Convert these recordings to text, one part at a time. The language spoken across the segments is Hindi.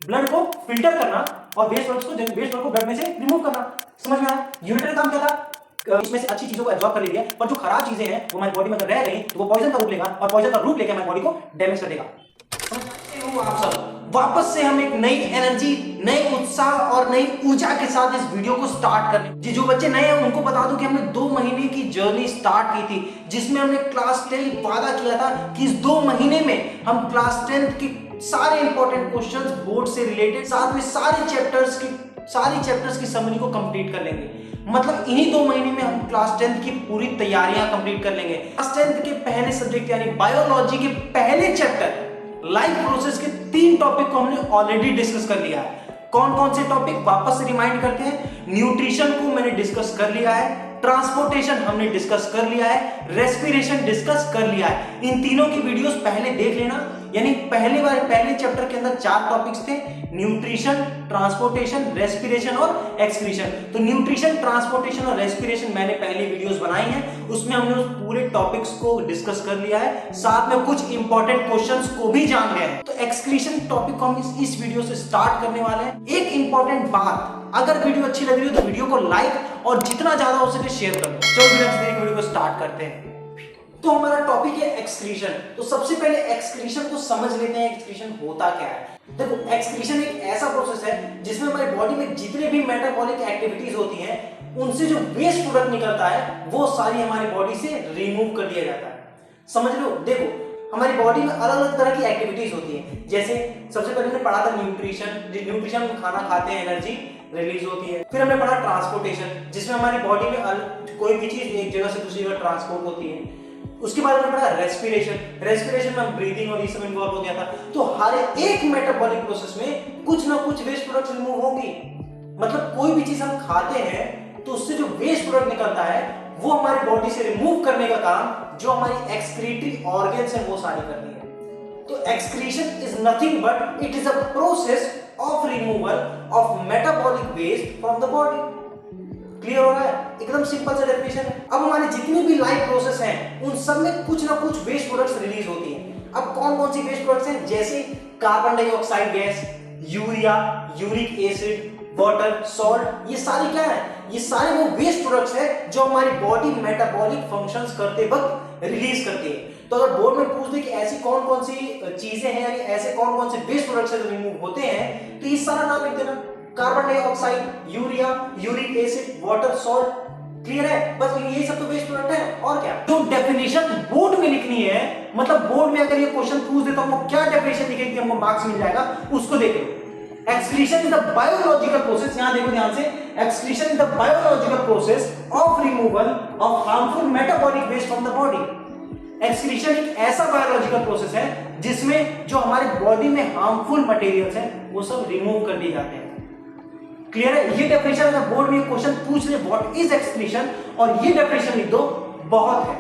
ब्लड को फिल्टर करना और वेस्ट प्रोडक्ट को ब्लड में से रिमूव करना। समझ में आया? यूरिटर का काम क्या था? इसमें से अच्छी चीजों को एब्जॉर्ब कर लेती है, पर जो खराब चीजें हैं वो हमारी बॉडी में अगर रह गई तो वो पॉइजन का रूप लेगा और पॉइजन का रूप लेकर हमारी बॉडी को डैमेज कर देगा। समझते हो आप सब? वापस से हम एक नई एनर्जी, नए उत्साह और नई ऊर्जा के साथ इस वीडियो को स्टार्ट करने। जो बच्चे नए हैं उनको बता दूं कि हमने 2 महीने की जर्नी स्टार्ट की थी, जिसमें हमने क्लास 10 वादा किया था कि इस 2 महीने में हम क्लास 10 की सारे इंपॉर्टेंट क्वेश्चंस बोर्ड से रिलेटेड, साथ में सारी चैप्टर्स की समरी को कंप्लीट कर लेंगे। मतलब इन्हीं 2 महीने में हम क्लास 10 की पूरी तैयारियां कंप्लीट कर लेंगे। क्लास 10 के पहले सब्जेक्ट यानी बायोलॉजी के पहले चैप्टर लाइफ प्रोसेस के 3 टॉपिक को हमने ऑलरेडी डिस्कस कर लिया है। कौन कौन से टॉपिक वापस से रिमाइंड करते हैं? न्यूट्रिशन को मैंने डिस्कस कर लिया है, ट्रांसपोर्टेशन हमने डिस्कस कर लिया है, रेस्पिरेशन डिस्कस कर लिया है। इन तीनों की वीडियोस पहले देख लेना। यानी पहले चैप्टर के अंदर 4 टॉपिक्स थे, न्यूट्रिशन, ट्रांसपोर्टेशन, रेस्पिरेशन और एक्सक्रीशन। तो न्यूट्रिशन, ट्रांसपोर्टेशन और रेस्पिरेशन मैंने पहले वीडियोस बनाई हैं, उसमें हमने उस पूरे टॉपिक्स को डिस्कस कर लिया है, साथ में कुछ इंपॉर्टेंट क्वेश्चंस को भी जान गए हैं। तो एक्सक्रीशन टॉपिक को हम इस वीडियो से स्टार्ट करने वाले हैं। एक इंपॉर्टेंट बात, अगर वीडियो अच्छी लग रही हो तो वीडियो को लाइक और जितना ज्यादा हो सके शेयर कर दो। चलो वीडियो को स्टार्ट करते हैं। तो हमारा टॉपिक है एक्सक्रीशन। तो सबसे पहले एक्सक्रीशन को समझ लेते हैं, एक्सक्रीशन होता क्या है। देखो, एक्सक्रीशन एक ऐसा प्रोसेस है जिसमें हमारी बॉडी में जितने भी मेटाबॉलिक एक्टिविटीज होती हैं, उनसे जो वेस्ट प्रोडक्ट निकलता है वो सारी हमारी बॉडी से रिमूव कर दिया जाता है। समझ लो, देखो हमारी बॉडी में अलग अलग तरह की एक्टिविटीज होती हैं। जैसे सबसे पहले हमने पढ़ा था न्यूट्रिशन में खाना खाते हैं, एनर्जी रिलीज होती है। फिर हमने पढ़ा ट्रांसपोर्टेशन, जिसमें हमारी बॉडी में कोई भी चीज एक जगह से दूसरी जगह ट्रांसपोर्ट होती है। उसके बाद हमने पढ़ा रेस्पिरेशन में ब्रीदिंग और ये सब इन्वॉल्व हो गया था। तो हर एक मेटाबॉलिक प्रोसेस में कुछ ना कुछ वेस्ट प्रोडक्ट्स रिमूव होंगी। मतलब कोई भी चीज हम खाते हैं तो उससे जो वेस्ट प्रोडक्ट निकलता है वो हमारी बॉडी से रिमूव करने का काम जो हमारी एक्सक्रीटरी ऑर्गन्स हैं वो सारी करती है। तो excretion is nothing but it is a process of removal of metabolic waste from the body. Clear हो रहा है? एकदम सिंपल सा डेफिनेशन है। अब हमारे जितनी भी लाइफ प्रोसेस हैं उन सब में कुछ ना कुछ वेस्ट प्रोडक्ट्स रिलीज होती हैं। अब कौन कौन सी वेस्ट प्रोडक्ट्स हैं? जैसे carbon dioxide gas, urea, uric acid, water, salt, ये सारी क्या है? ये सारे वो वेस्ट प्रोडक्ट्स हैं जो हमारी बॉडी मेटाबॉलिक फंक्शंस करते वक्त रिलीज करती है। तो अगर बोर्ड में पूछ दे कि ऐसी कौन कौन सी चीजें हैं, यानी ऐसे कौन कौन से वेस्ट प्रोडक्ट्स रिमूव होते हैं, तो ये सारा नाम लिख देना। Carbon dioxide, urea, uric acid, water, salt. Clear है? बस यही सब तो वेस्ट प्रोडक्ट है। और क्या जो डेफिनेशन बोर्ड में लिखनी है, मतलब बोर्ड में अगर ये क्वेश्चन पूछ देता हूं क्या डेफिनेशन लिखेगी कि हमको मार्क्स मिल जाएगा, उसको देखो। Excretion is the biological process, यहां देखो ध्यान से, excretion is the biological process of removal of harmful metabolic waste from the body. Excretion एक ऐसा बायोलॉजिकल प्रोसेस है जिसमें जो हमारे बॉडी में हार्मफुल मटेरियल्स हैं वो सब रिमूव कर दिए जाते हैं। क्लियर है? ये डेफिनेशन अगर बोर्ड में क्वेश्चन पूछ ले व्हाट इज एक्सक्रीशन और ये डेफिनेशन लिख दो, बहुत है।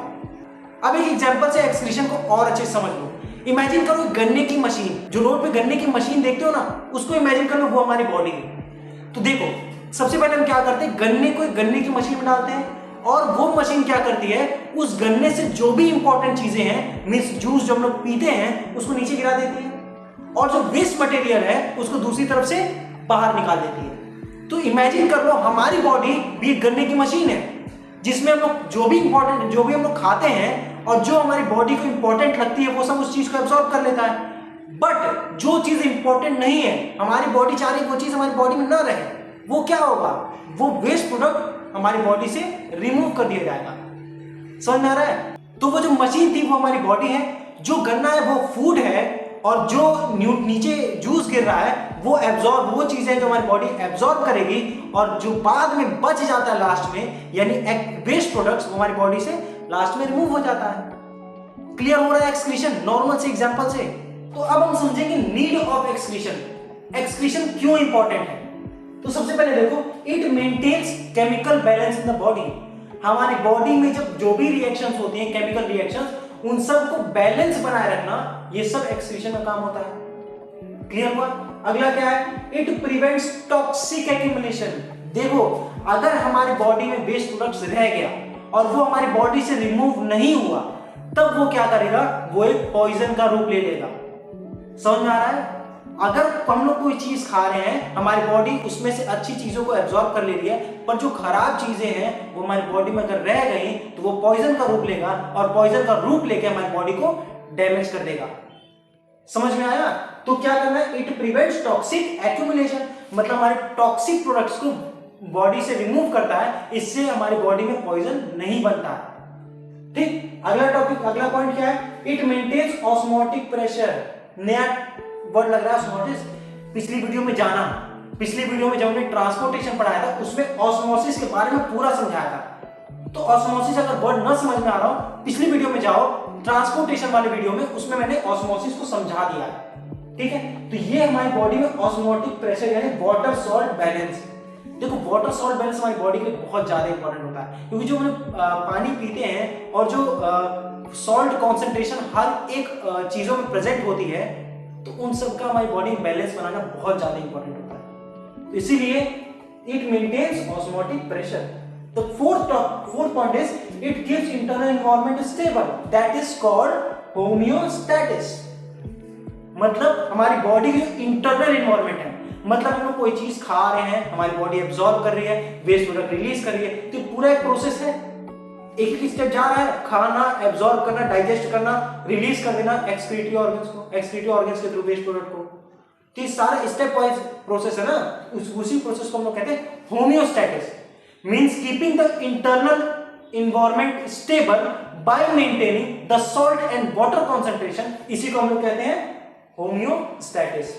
अब एक एग्जांपल से एक्सक्रीशन को और अच्छे से समझ लो। इमेजिन करो गन्ने की मशीन, जो रोड पे गन्ने की मशीन देखते हो ना, उसको इमेजिन कर लो वो हमारी बॉडी है। तो देखो सबसे पहले हम क्या करते हैं, गन्ने को गन्ने की मशीन में डालते हैं और वो मशीन क्या करती है, उस गन्ने से जो भी इंपॉर्टेंट चीजें हैं, मींस जूस जो हम लोग पीते हैं, उसको नीचे गिरा देती है और जो वेस्ट मटेरियल है उसको दूसरी तरफ से बाहर निकाल देती है। तो इमेजिन कर लो हमारी बॉडी भी एक गन्ने की मशीन है जिसमें हम लोग जो भी हम लोग खाते हैं और जो हमारी बॉडी को इंपॉर्टेंट लगती है वो सब उस चीज को एब्सॉर्ब कर लेता है। बट जो चीज इंपॉर्टेंट नहीं है, हमारी बॉडी चाह रही है वो चीज हमारी बॉडी में ना रहे, वो क्या होगा, वो वेस्ट प्रोडक्ट हमारी बॉडी से रिमूव कर दिया जाएगा। समझ में आ रहा है? तो वो जो मशीन थी वो हमारी बॉडी है, जो गन्ना है वो फूड है और जो नीचे जूस गिर रहा है वो चीजें जो हमारी बॉडी एब्जॉर्ब करेगी और जो बाद में बच जाता है लास्ट में, यानी वेस्ट प्रोडक्ट्स, वो हमारी बॉडी से लास्ट में रिमूव हो जाता है। क्लियर हो रहा है एक्सक्रीशन नॉर्मल से एग्जांपल से? तो अब हम समझेंगे नीड ऑफ एक्सक्रीशन। एक्सक्रीशन क्यों इंपॉर्टेंट है? तो सबसे पहले देखो, it maintains chemical balance in the body. हमारी बॉडी में जब जो भी रिएक्शंस होती हैं, केमिकल रिएक्शंस, उन सब को बैलेंस बनाए रखना, ये सब एक्सक्रीशन का काम होता है। क्लियर हुआ? अगला क्या है, इट प्रिवेंट्स टॉक्सिक एक्यूमुलेशन। देखो अगर हमारी बॉडी में वेस्ट प्रोडक्ट्स रह गया और वो हमारी बॉडी से रिमूव नहीं हुआ, तब वो क्या करेगा, वो एक पॉइजन का रूप ले लेगा। समझ में आ रहा है? अगर हम लोग कोई चीज खा रहे हैं, हमारी बॉडी उसमें से अच्छी चीजों को एब्जॉर्ब कर ले रही है, पर जो खराब चीजें हैं वो हमारी बॉडी में अगर रह गई तो वो पॉइजन का रूप लेगा और पॉइजन का रूप लेके हमारी बॉडी को डैमेज कर देगा। समझ में आया? तो क्या करना है, इट प्रिवेंट्स टॉक्सिक एक्यूमुलेशन, मतलब हमारे टॉक्सिक प्रोडक्ट्स को बॉडी से रिमूव करता है, इससे हमारी बॉडी में पॉइजन नहीं बनता है। ठीक, अगला टॉपिक, अगला पॉइंट क्या है, इट मेंटेन्स ऑस्मोटिक प्रेशर। नया वर्ड लग रहा है ऑस्मोसिस, पिछली वीडियो में जाना, पिछली वीडियो में जब हमने ट्रांसपोर्टेशन पढ़ाया था उसमें ऑस्मोसिस के बारे में पूरा समझाया था। तो ऑस्मोसिस अगर वर्ड न समझ में आ रहा हो, पिछली वीडियो में जाओ, ट्रांसपोर्टेशन वाले वीडियो में, उसमें मैंने ऑस्मोसिस को समझा दिया है। ठीक है, तो ये हमारी बॉडी में ऑस्मोटिक प्रेशर यानी वाटर सॉल्ट बैलेंस। देखो वाटर सॉल्ट बैलेंस हमारी बॉडी के लिए बहुत ज्यादा इंपॉर्टेंट होता है, क्योंकि जो हम पानी पीते हैं और जो सॉल्ट कॉन्सेंट्रेशन हर एक चीजों में प्रेजेंट होती है, तो उन सब का हमारी बॉडी में बैलेंस बनाना बहुत ज्यादा इंपॉर्टेंट होता है। तो इसीलिए it maintains osmotic pressure. The fourth point is it gives internal environment stable, that is called homeostasis। मतलब हमारी बॉडी की इंटरनल इन्वायरमेंट है, मतलब हम लोग कोई चीज खा रहे हैं, हमारी बॉडी एब्जॉर्ब कर रही है, वेस्ट प्रोडक्ट रिलीज कर रही है, तो पूरा एक प्रोसेस है, एक एक स्टेप जा रहा है, खाना, एब्जॉर्ब करना, डाइजेस्ट करना, रिलीज कर देना एक्सक्रीटरी ऑर्गन्स को, एक्सक्रीटरी ऑर्गन्स के थ्रू वेस्ट प्रोडक्ट को। तो ये सारा स्टेप वाइज प्रोसेस है ना, उसी प्रोसेस को हम लोग कहते हैं होमियोस्टैटिस। means keeping the internal environment stable by maintaining the salt and water concentration, इसी को हम लोग कहते हैं होमियोस्टैटिस।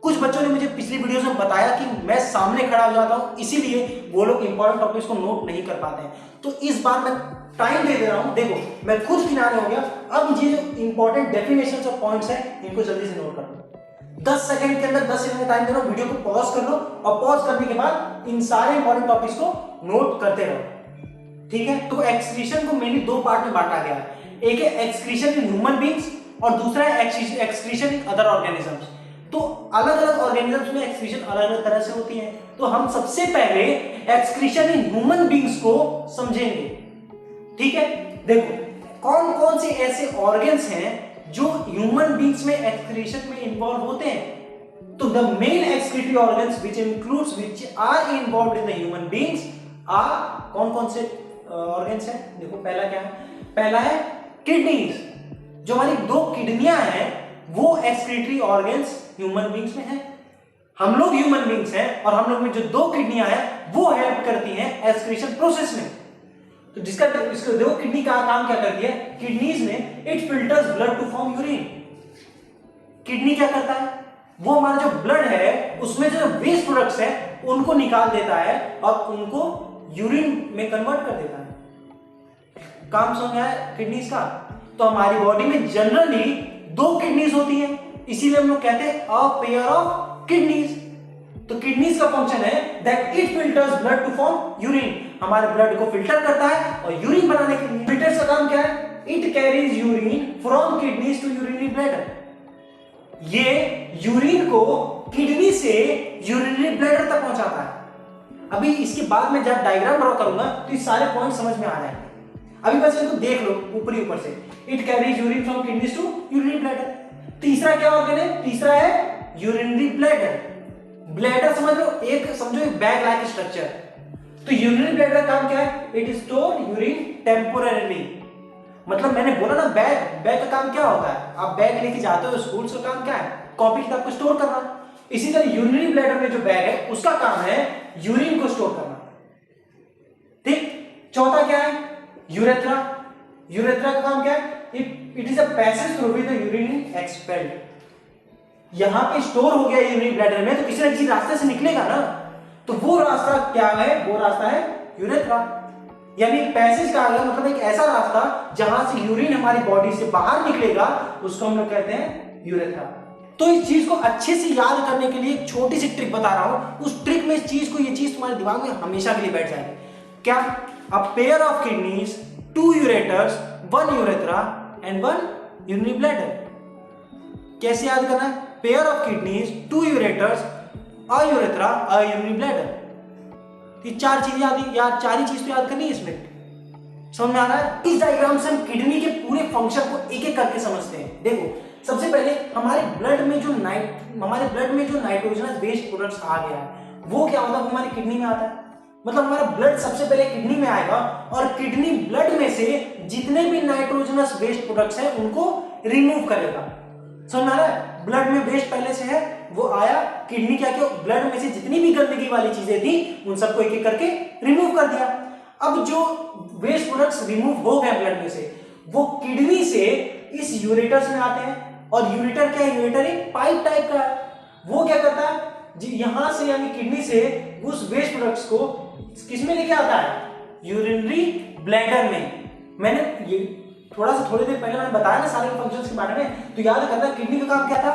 कुछ बच्चों ने मुझे पिछली वीडियोस में बताया कि मैं सामने खड़ा हो जाता हूं, इसीलिए वो लोग इंपॉर्टेंट टॉपिक्स को नोट नहीं कर पाते हैं, तो इस बार मैं टाइम दे दे रहा हूं। देखो मैं खुद किनारे हो गया, अब ये जो इंपॉर्टेंट डेफिनेशंस और पॉइंट्स हैं इनको जल्दी से नोट कर लो। 10 सेकंड के अंदर 10 सेकंड टाइम दे रहा हूं, वीडियो को पॉज कर लो और पॉज करने के बाद इन सारे इंपॉर्टेंट टॉपिक्स को नोट करते रहो। ठीक है, तो एक्सक्रीशन को मेनली दो पार्ट में बांटा गया है, एक है एक्सक्रीशन इन ह्यूमन बीइंग्स और दूसरा है एक्सक्रीशन इन अदर ऑर्गेनिजम्स। तो अलग अलग ऑर्गेनिजम्स में एक्सक्रीशन अलग अलग तरह से होती है, तो हम सबसे पहले एक्सक्रीशन इन ह्यूमन बीइंग्स को समझेंगे। ठीक है, देखो कौन कौन से ऐसे ऑर्गन्स हैं जो ह्यूमन बीइंग्स में एक्सक्रीशन में इन्वॉल्व होते हैं। तो the main excretory organs which are involved in the human beings are कौन कौन से ऑर्गन्स हैं? देखो पहला क्या है, पहला है किडनीज। जो हमारी दो किडनियां हैं वो एक्सक्रीटरी ऑर्गन्स ह्यूमन बीइंग्स में हैं। हम लोग ह्यूमन बीइंग्स हैं और हम लोग में जो दो किडनियां हैं वो हेल्प करती हैं एक्सक्रीशन प्रोसेस में। तो जिसका इसको देखो किडनी का काम क्या करती है, किडनीज में it filters blood to form urine. Kidney क्या करता है, वो हमारा जो ब्लड है उसमें जो वेस्ट प्रोडक्ट्स है उनको निकाल देता है और उनको यूरिन में कन्वर्ट कर देता है। काम समझ में आया किडनीज का? तो हमारी बॉडी में जनरली दो किडनीज होती हैं, इसीलिए हम लोग कहते हैं अ पेयर ऑफ किडनीज। तो किडनीज का फंक्शन है that it filters blood to form urine, हमारे ब्लड को फिल्टर करता है और यूरिन बनाने के लिए। फिल्टर का काम क्या है, it carries urine from kidneys to urinary bladder. ये यूरिन को किडनी से यूरिनरी ब्लैडर तक पहुंचाता है। अभी इसके बाद में जब डायग्राम ड्रॉ करूंगा तो ये सारे पॉइंट समझ में आ जाएंगे। अभी बस इनको देख लो ऊपरी ऊपर से, it carries urine from kidneys to urinary bladder. तीसरा क्या ऑर्गन है, तीसरा है यूरिनरी ब्लैडर। ब्लैडर समझ लो, एक समझो एक बैग लाइक स्ट्रक्चर। तो यूरिनरी ब्लैडर का काम क्या है, इट स्टोर यूरिन टेम्पोररीली। मतलब मैंने बोला ना बैग का काम क्या होता है, आप बैग लेके जाते हो स्कूल से, काम क्या है, कॉपी किताब को स्टोर करना। इसी तरह यूरिनरी ब्लैडर में जो बैग है उसका काम है यूरिन को स्टोर करना। ठीक, चौथा क्या है, यूरेथ्रा। यूरेथ्रा का काम क्या है, it is a passage through which the urine expelled. यहां पे स्टोर हो गया यूरिनरी ब्लैडर में, तो किसी न किसी रास्ते से निकलेगा ना, तो वो रास्ता क्या है, वो रास्ता है यूरेथ्रा। यानी पैसेज का मतलब एक ऐसा रास्ता जहां से यूरिन हमारी बॉडी से बाहर निकलेगा, उसको हम लोग कहते हैं यूरेथ्रा। तो इस चीज को अच्छे से याद करने के लिए एक छोटी सी ट्रिक बता रहा हूं, उस ट्रिक में इस चीज को, ये चीज तुम्हारे दिमाग में हमेशा के लिए बैठ जाएगी। क्या, अ pair of kidneys, 2 ureters, 1 urethra and 1 urinary bladder. कैसे याद करना है, pair of kidneys, 2 ureters, a urethra, a urinary bladder. ये चार चीज याद, चार ही चीज तो याद करनी है इसमें। समझ में आ रहा है? इस डायग्राम से हम किडनी के पूरे फंक्शन को एक एक करके समझते हैं। देखो सबसे पहले हमारे ब्लड में जो नाइट्रोजनस वेस्ट प्रोडक्ट्स आ गया है, वो क्या होता है, हमारी किडनी में आता है। मतलब हमारा ब्लड सबसे पहले किडनी में आएगा और किडनी ब्लड में से जितने भी नाइट्रोजनस वेस्ट प्रोडक्ट्स हैं उनको रिमूव करेगा। समझ में आ रहा है? ब्लड में वेस्ट पहले से है, वो आया, किडनी क्या किया, ब्लड में से जितनी भी गंदगी वाली चीजें थी उन सबको एक एक करके रिमूव कर दिया। अब जो वेस्ट प्रोडक्ट्स रिमूव हो गए ब्लड में से, वो किडनी से इस यूरेटर्स में आते हैं। और यूरेटर क्या है? यूरेटर एक पाइप टाइप का है। वो क्या करता है, यहां से यानी किडनी से उस वेस्ट प्रोडक्ट्स को किस में लेके आता है? यूरिनरी ब्लैडर में। मैंने ये थोड़ी देर पहले मैंने बताया ना सारे फंक्शंस के बारे में, तो याद करना किडनी का काम क्या था?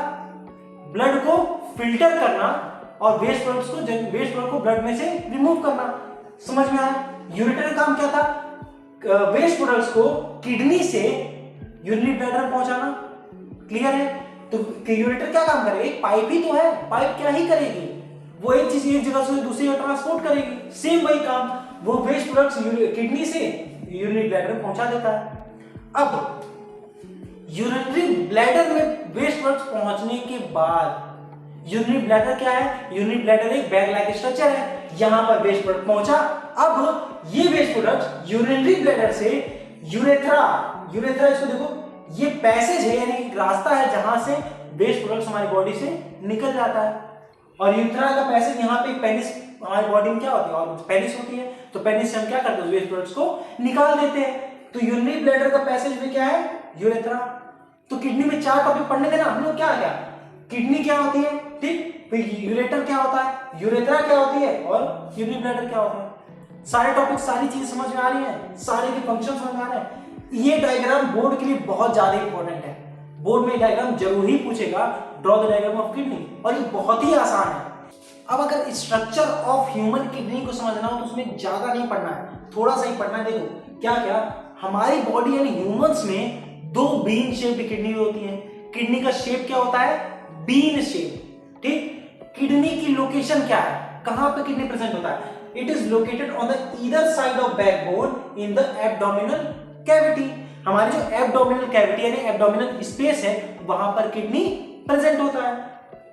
ब्लड को फिल्टर करना और वेस्ट प्रोडक्ट को ब्लड में से रिमूव करना। समझ में आया? यूरेटर का काम क्या था? वेस्ट प्रोडक्ट्स को किडनी से यूरिनरी ब्लैडर पहुंचाना। क्लियर है? तो यूरेटर क्या काम करेगा? एक पाइप ही तो है, पाइप क्या ही करेगी, वो एक चीज एक जगह से दूसरी जगह ट्रांसपोर्ट करेगी। सेम वही काम वो वेस्ट प्रोडक्ट्स किडनी से यूरिनरी ब्लैडर में पहुंचा देता है। अब यूरिनरी ब्लैडर में वेस्ट प्रोडक्ट्स पहुंचने के बाद, यूरिनरी ब्लैडर क्या है? यूरिनरी ब्लैडर एक बैग लाइक स्ट्रक्चर है, यहां पर वेस्ट प्रोडक्ट पहुंचा। अब ये वेस्ट प्रोडक्ट यूरिनरी ब्लैडर से यूरेथ्रा इसको देखो, ये पैसेज है यानी रास्ता है जहां से वेस्ट प्रोडक्ट्स हमारी बॉडी से निकल जाता है। और यूरेथ्रा का पैसेज यहाँ पे पेनिस, हमारी बॉडी में क्या होती है? और पेनिस होती है, तो पेनिस से हम क्या करते हैं? वेस्ट प्रोडक्ट्स को निकाल देते हैं। तो यूरिनरी ब्लैडर का पैसेज में क्या है? यूरेथ्रा। तो किडनी में 4 टॉपिक पढ़ने देना हम लोग। क्या क्या? किडनी क्या होती है, ठीक, फिर यूरेटर क्या होता है, यूरेथ्रा क्या होती है, और यूरिनरी ब्लैडर क्या होता है। सारे टॉपिक, सारी चीज समझ में आ रही है, सारे के फंक्शन समझ में आ रहे हैं। ये डायग्राम बोर्ड के लिए बहुत ज्यादा इंपॉर्टेंट है। बोर्ड में डायग्राम जरूर ही पूछेगा, draw the diagram of kidney, और ये बहुत ही आसान है। अब अगर स्ट्रक्चर ऑफ ह्यूमन किडनी को समझना हो तो उसमें ज्यादा नहीं पढ़ना है, थोड़ा सा ही पढ़ना है। देखो क्या क्या हमारी बॉडी यानी ह्यूमंस में 2 बीन शेप्ड किडनी होती है। किडनी का शेप क्या होता है? बीन शेप, ठीक। किडनी की लोकेशन क्या है? कहां पे किडनी प्रेजेंट होता है? It is located on the either side of backbone in the abdominal cavity. हमारी जो एब्डोमिनल कैविटी यानी एब्डोमिनल स्पेस है, वहां पर किडनी प्रेजेंट होता है।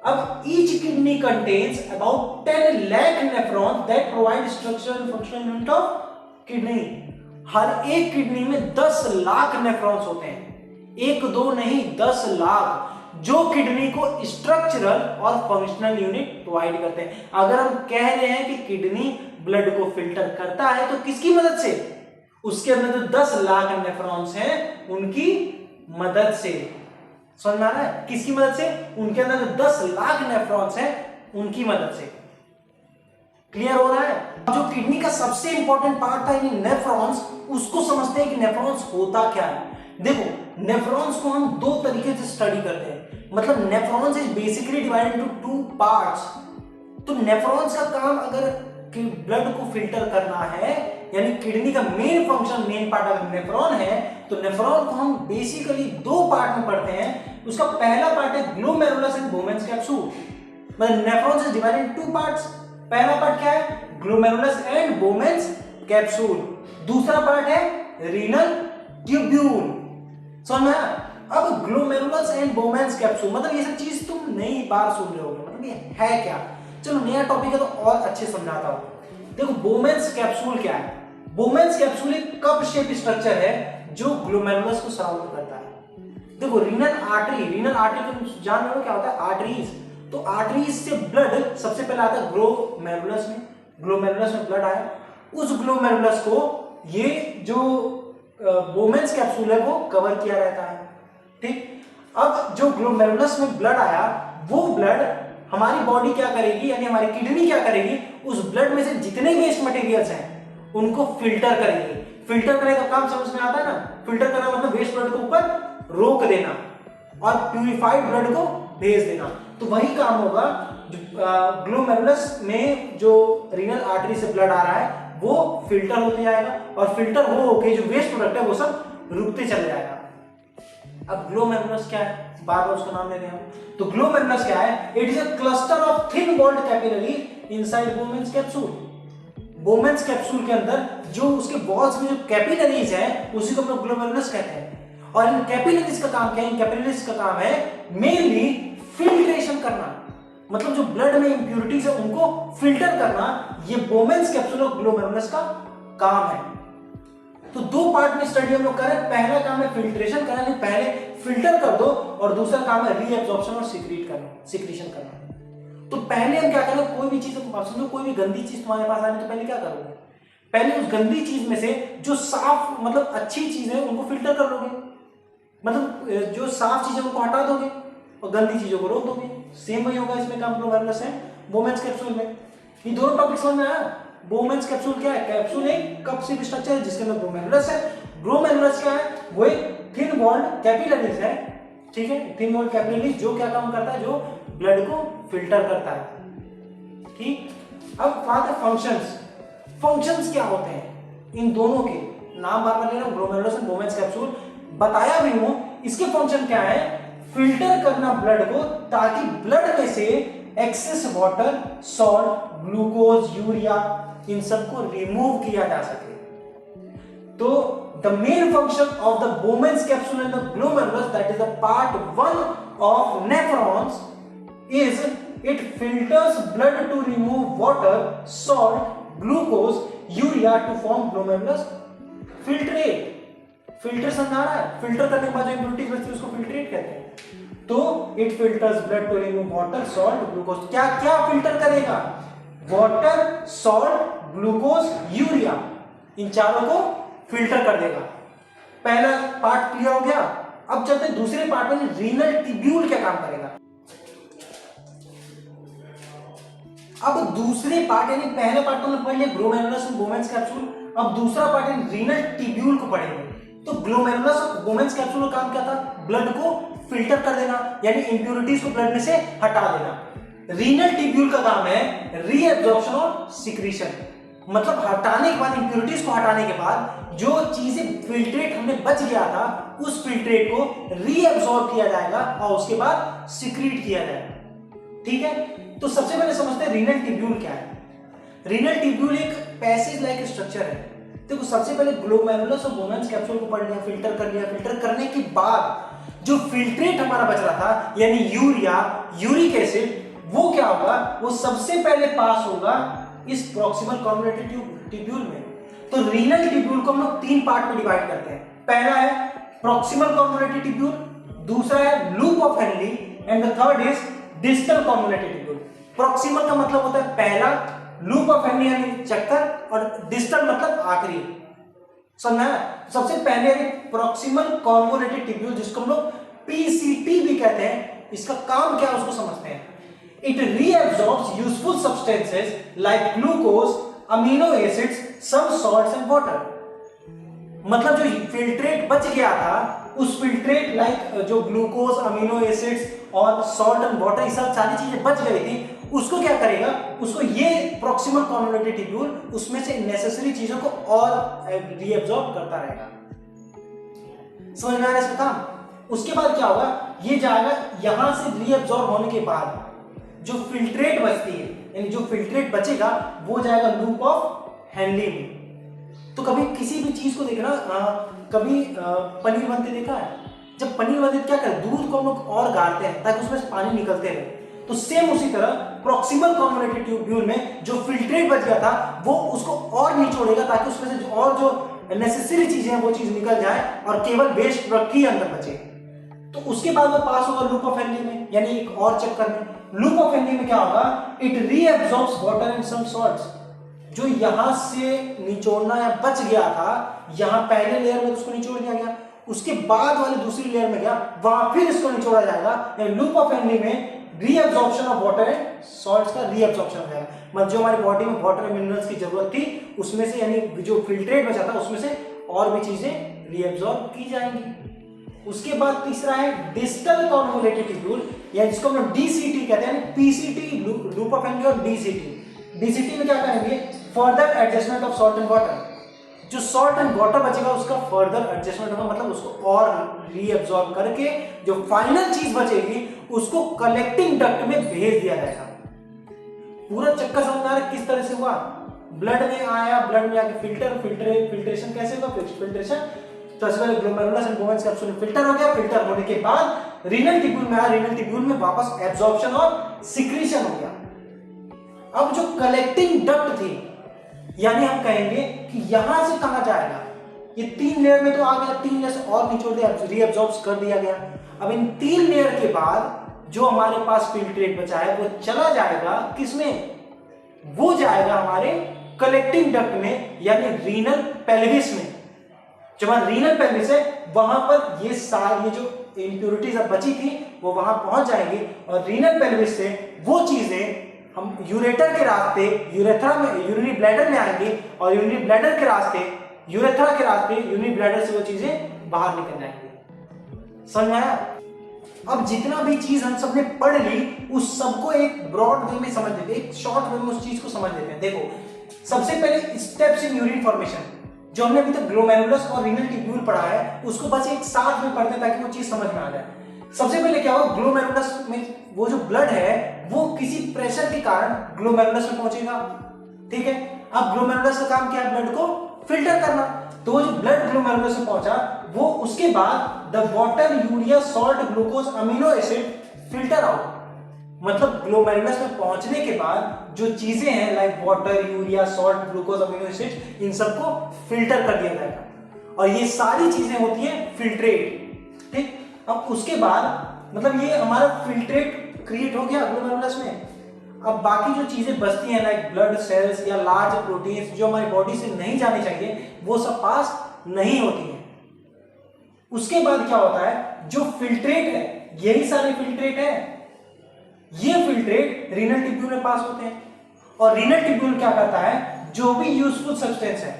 अब each kidney contains about 10 lakh nephron that provide structural and functional unit of kidney. हर एक किडनी में 10 लाख नेफ्रॉन्स होते हैं, 1-2 नहीं 10 लाख, जो किडनी को स्ट्रक्चरल और फंक्शनल यूनिट प्रोवाइड करते हैं। अगर हम कह रहे हैं कि किडनी ब्लड को फिल्टर करता है तो किसकी मदद से? उसके अंदर जो 10 लाख नेफ्रॉन्स हैं उनकी मदद से। समझ में आ रहा है? किसकी मदद से? उनके अंदर जो 10 लाख नेफ्रॉन्स हैं उनकी मदद से। क्लियर हो रहा है? जो किडनी का सबसे इंपॉर्टेंट पार्ट था यानी नेफ्रॉन्स, उसको समझते हैं कि नेफ्रॉन्स होता क्या है। देखो नेफ्रॉन्स को हम 2 तरीके से स्टडी करते हैं। मतलब nephrons is basically divided into 2 parts. तो नेफ्रॉन्स का काम अगर कि ब्लड को फिल्टर करना है, यानी किडनी का मेन फंक्शन, मेन पार्ट अगर नेफ्रॉन है, तो नेफ्रॉन को हम बेसिकली 2 पार्ट में पढ़ते हैं। उसका पहला पार्ट है ग्लोमेरुलस एंड बोमेन्स कैप्सूल। मतलब nephrons is divided in 2 parts. पहला पार्ट क्या है? Glomerulus and Bowman's capsule. दूसरा पार्ट है रीनल ट्यूब्यूल। समझ में आया? अब ग्लोमेरुलस एंड बोमेन्स कैप्सूल मतलब ये सब चीज तुम नई बार सुन रहे होगे, मतलब ये है क्या? चलो नया टॉपिक है तो और अच्छे समझाता हूं। देखो बोमेन्स कैप्सूल क्या है? बोमेन्स कैप्सूल एक कप शेप स्ट्रक्चर है जो ग्लोमेरुलस को सराउंड करता है। देखो रीनल आर्टरी को जान रहे हो क्या होता है? आर्टरीज। तो आर्टरीज से ब्लड सबसे पहले आता है ग्लोमेरुलस में। ग्लोमेरुलस में ब्लड आया, उस ग्लोमेरुलस को ये जो बोमेन्स कैप्सूल है वो कवर किया रहता है, ठीक। अब जो ग्लोमेरुलस में ब्लड आया, वो ब्लड हमारी बॉडी क्या करेगी, यानी हमारी किडनी क्या करेगी, उस ब्लड में से जितने वेस्ट मटेरियल्स हैं उनको फिल्टर करेगी। फिल्टर करने का काम समझ में आता है ना? फिल्टर करना मतलब वेस्ट ब्लड को ऊपर रोक देना और प्यूरिफाइड ब्लड को भेज देना। तो वही काम होगा जो ग्लोमेरुलस में जो रीनल आर्टरी से ब्लड आ रहा है वो फिल्टर होते जाएगा, और फिल्टर हो होके जो वेस्ट प्रोडक्ट है वो सब रुकते चले जाएगा। अब ग्लोमेरुलस क्या है? बार बार उसका नाम ले रहे हैं। तो ग्लोमेरुलस क्या है? It is a cluster of thin walled capillary inside Bowman's capsule. Bowman's capsule के अंदर जो उसके वॉल्स में जो कैपिलरीज है उसी को हम लोग ग्लोमेरुलस कहते हैं। और इन कैपिलरीज का काम क्या है? इन कैपिलरीज का काम है मेनली फिल्ट्रेशन करना, मतलब जो ब्लड में इंप्यूरिटीज है उनको फिल्टर करना। ये बोमेन्स कैप्सूल और ग्लोमेरुलस का काम है। तो दो पार्ट में स्टडी हम लोग कर रहे हैं। पहला काम है फिल्ट्रेशन करना, पहले फिल्टर कर दो, और दूसरा काम है रीएब्जॉर्प्शन और सिक्रीशन करना। तो पहले हम क्या करेंगे, कोई भी चीज समझो, कोई भी गंदी चीज तुम्हारे पास आने तो पहले क्या करोगे? पहले उस गंदी चीज में से जो साफ मतलब अच्छी चीज है उनको फिल्टर कर लोगे, मतलब जो साफ चीजें उनको हटा दोगे और गंदी चीजों को रोक दोगे। सेम वही होगा इसमें काम ग्लोमेरुलस है बोमेन्स कैप्सूल में। ये दोनों टॉपिक समझ में आया? बोमेन्स कैप्सूल क्या है? कैप्सूल एक कप शेप स्ट्रक्चर है जिसके अंदर ग्लोमेरुलस है। ग्लोमेरुलस क्या है? वो एक थिन वॉल्ड कैपिलरीज है, ठीक है, थिन वॉल्ड कैपिलरीज जो क्या काम करता है? जो ब्लड को फिल्टर करता है, ठीक। अब बात है फंक्शंस। फंक्शंस क्या होते हैं इन दोनों के? नाम बार बार ले रहा हूं, ग्लोमेरुलस और बोमेन्स कैप्सूल बताया भी हूं। इसके फंक्शन क्या है? फिल्टर करना ब्लड को, ताकि ब्लड में से excess water, salt, glucose, urea, इन सबको रिमूव किया जा सके। तो the main function of the Bowman's capsule and the glomerulus, that is the part 1 of nephrons, is it filters blood to remove water, salt, glucose, urea to form glomerulus filtrate। Filter समझा रहा है? फिल्टर करने के बाद जो इम्प्यूरिटीज बचती है उसको फिल्ट्रेट कहते हैं। तो it filters blood to remove water, salt, glucose. क्या क्या फिल्टर करेगा? वाटर, सॉल्ट, ग्लूकोज, यूरिया, इन चारों को फिल्टर कर देगा। पहला पार्ट क्लियर हो गया। अब चलते हैं दूसरे पार्ट में, रीनल ट्यूब्यूल क्या काम करेगा। अब दूसरे पार्ट यानी पहले पार्ट तो हमने पढ़ लिया ग्लोमेरुलस और बोमेन्स कैप्सूल, अब दूसरा पार्ट है रीनल ट्यूब्यूल को पढ़ेंगे। तो ग्लोमेरुलस और बोमेन्स कैप्सूल का काम क्या था? ब्लड को फिल्टर कर देना, यानी इंप्यूरिटीज को ब्लड में से हटा देना। रीनल ट्यूब्यूल का काम है रीएब्जॉर्प्शन और सिक्रीशन, मतलब हटाने के बाद, इंप्यूरिटीज को हटाने के बाद जो चीजें फिल्ट्रेट हमने बच गया था उस फिल्ट्रेट को रीअब्सॉर्ब किया जाएगा और उसके बाद सिक्रीट किया जाएगा, ठीक है। तो सबसे पहले समझते हैं रीनल ट्यूब्यूल क्या है। रीनल ट्यूब्यूल एक पैसेज लाइक स्ट्रक्चर है। देखो सबसे पहले ग्लोमेरुलस और बोमेन्स कैप्सूल को पढ़ लिया, फिल्टर कर लिया। फिल्टर करने के बाद जो फिल्ट्रेट हमारा बच रहा था यानी यूरिया, यूरिक एसिड, वो क्या होगा? वो सबसे पहले पास होगा इस प्रॉक्सिमल कन्वोल्यूटेड ट्यूब्यूल में। तो रीनल ट्यूब्यूल को हम लोग तीन पार्ट में डिवाइड करते हैं। पहला है प्रॉक्सिमल कन्वोल्यूटेड ट्यूब्यूल, दूसरा है loop of Henley, and the third is distal convoluted tubule. Proximal का मतलब होता है पहला, लूप ऑफ हेनली यानी चक्कर, और डिस्टल मतलब आखिरी। समझना है? सबसे पहले प्रॉक्सिमल कन्वोल्यूटेड ट्यूब्यूल जिसको हम लोग पीसीटी भी कहते हैं, इसका काम क्या है उसको समझते हैं। It reabsorbs useful substances like glucose, amino acids, some salts and water। मतलब जो फिल्ट्रेट बच गया था उस फिल्ट्रेट लाइक जो ग्लूकोज, अमीनो एसिड्स और सॉल्ट एंड वाटर, ये सब सारी चीजें बच गई थी, उसको क्या करेगा? उसको ये प्रॉक्सिमल कन्वोल्यूटेड ट्यूब्यूल उसमें से नेसेसरी चीजों को और रीअब्सॉर्ब करता रहेगा। समझ में आ रहा है इसका काम? उसके बाद क्या होगा? ये जाएगा यहां से रीअब्सॉर्ब होने के बाद जो फिल्ट्रेट बचती है, यानी जो फिल्ट्रेट बचेगा वो जाएगा लूप ऑफ हेनली में। तो कभी किसी भी चीज को देखना, कभी पनीर बनते देखा है? जब पनीर बनते क्या करते? दूध को हम लोग और गाड़ते हैं ताकि उसमें से पानी निकलते रहे। तो सेम उसी तरह प्रॉक्सिमल कन्वोल्यूटेड ट्यूब्यूल में जो फिल्ट्रेट बच गया था वो उसको और निचोड़ेगा ताकि उसमें से और जो नेसेसरी चीजें हैं वो चीज निकल जाए और केवल वेस्ट प्रोडक्ट ही अंदर बचे। तो उसके बाद वो पास होगा लूप ऑफ हेनली में, यानी एक और चक्कर में। लूप ऑफ हेनली में क्या होगा? It reabsorbs water and some salts. जो यहां से निचोड़ना या बच गया था, यहां पहले लेयर में उसको निचोड़ दिया गया, उसके बाद वाली दूसरी लेयर में गया, वहां फिर इसको निचोड़ा जाएगा। लूप ऑफ हेनली में reabsorption of water and salts का रीअब्सॉर्प्शन हो जाएगा। मतलब जो हमारी बॉडी में वाटर एंड मिनरल्स की जरूरत थी उसमें से, यानी जो फिल्ट्रेट बचा था उसमें से और भी चीजें रीअब्सॉर्ब की जाएंगी। उसके बाद तीसरा है डिस्टल कन्वोल्यूटेड ट्यूब्यूल, या जिसको हम लोग डीसीटी कहते हैं, पीसीटी लूप ऑफ हेनली और डीसीटी। डीसीटी में क्या करेंगे? Further adjustment of salt and water. जो सॉल्ट एंड वाटर बचेगा उसका फर्दर एडजस्टमेंट होगा, मतलब उसको और रीअब्सॉर्ब करके जो फाइनल चीज बचेगी उसको कलेक्टिंग डक्ट में भेज दिया जाएगा। पूरा चक्कर समझ आ रहा है किस तरह से हुआ? ब्लड में आया, ब्लड में आके फिल्ट्रेशन कैसे होगा? फिल्ट्रेशन तो सबसे पहले ग्लोमेरुलस एंड बोवेन्स कैप्सूल फिल्टर हो गया, फिल्टर होने के बाद रीनल ट्यूब्यूल में आया, रीनल ट्यूब्यूल में वापस एब्जॉर्प्शन और सिक्रीशन हो गया। अब जो कलेक्टिंग डक्ट थी, यानी हम कहेंगे कि यहां से कहां जाएगा, ये 3 लेयर में तो आ गया, 3 लेयर से और निचोड़ दिया, रीअब्जॉर्ब कर दिया गया। अब इन 3 लेयर के बाद जो हमारे पास फिल्ट्रेट बचा है वो चला जाएगा किसमें, वो जाएगा हमारे कलेक्टिंग डक्ट में, यानी रीनल पेल्विस में। जब रीनल पेल्विस है वहां पर ये सारी जो इंप्योरिटीज अब बची थी वो वहां पहुंच जाएंगी, और रीनल पेल्विस से वो चीजें हम यूरेटर के रास्ते यूरेथ्रा में, यूरिनरी ब्लैडर में आएंगे, और यूरिनरी ब्लैडर के रास्ते, यूरेथ्रा के रास्ते यूरिनरी ब्लैडर से वो चीजें बाहर निकल जाएंगी। समझ में आया? अब जितना भी चीज हम सबने पढ़ ली उस सबको एक ब्रॉड वे में समझ लेते हैं, एक शॉर्ट वे में उस चीज को समझ लेते हैं। देखो सबसे पहले स्टेप्स इन यूरिन फॉर्मेशन, जो हमने अभी तक ग्लोमेरुलस और रीनल ट्यूब्यूल पढ़ा है उसको बस एक साथ में पढ़ते हैं ताकि वो चीज समझ में आ जाए। सबसे पहले क्या होगा, ग्लोमेरुलस में वो जो ब्लड है वो किसी प्रेशर के कारण ग्लोमेरुलस में पहुंचेगा, ठीक है। अब ग्लोमेरुलस का काम क्या है, ब्लड को फिल्टर करना। तो वो जो ब्लड ग्लोमेरुलस में पहुंचा वो उसके बाद the water, urea, salt, glucose, amino acid filter out, मतलब ग्लोमेरुलस में पहुंचने के बाद जो चीजें हैं like water, urea, salt, glucose, amino acid, इन सबको फिल्टर कर दिया जाएगा, और ये सारी चीजें होती हैं फिल्ट्रेट, ठीक। अब उसके बाद मतलब ये हमारा फिल्ट्रेट क्रिएट हो गया ग्लोमेरुलस में। अब बाकी जो चीजें बचती हैं लाइक ब्लड सेल्स या लार्ज प्रोटीन्स जो हमारी बॉडी से नहीं जानी चाहिए वो सब पास नहीं होती हैं। उसके बाद क्या होता है, जो फिल्ट्रेट है, यही सारे फिल्ट्रेट है, ये फिल्ट्रेट रीनल ट्यूब्यूल में पास होते हैं, और रीनल ट्यूब्यूल क्या करता है, जो भी यूजफुल सब्सटेंस है,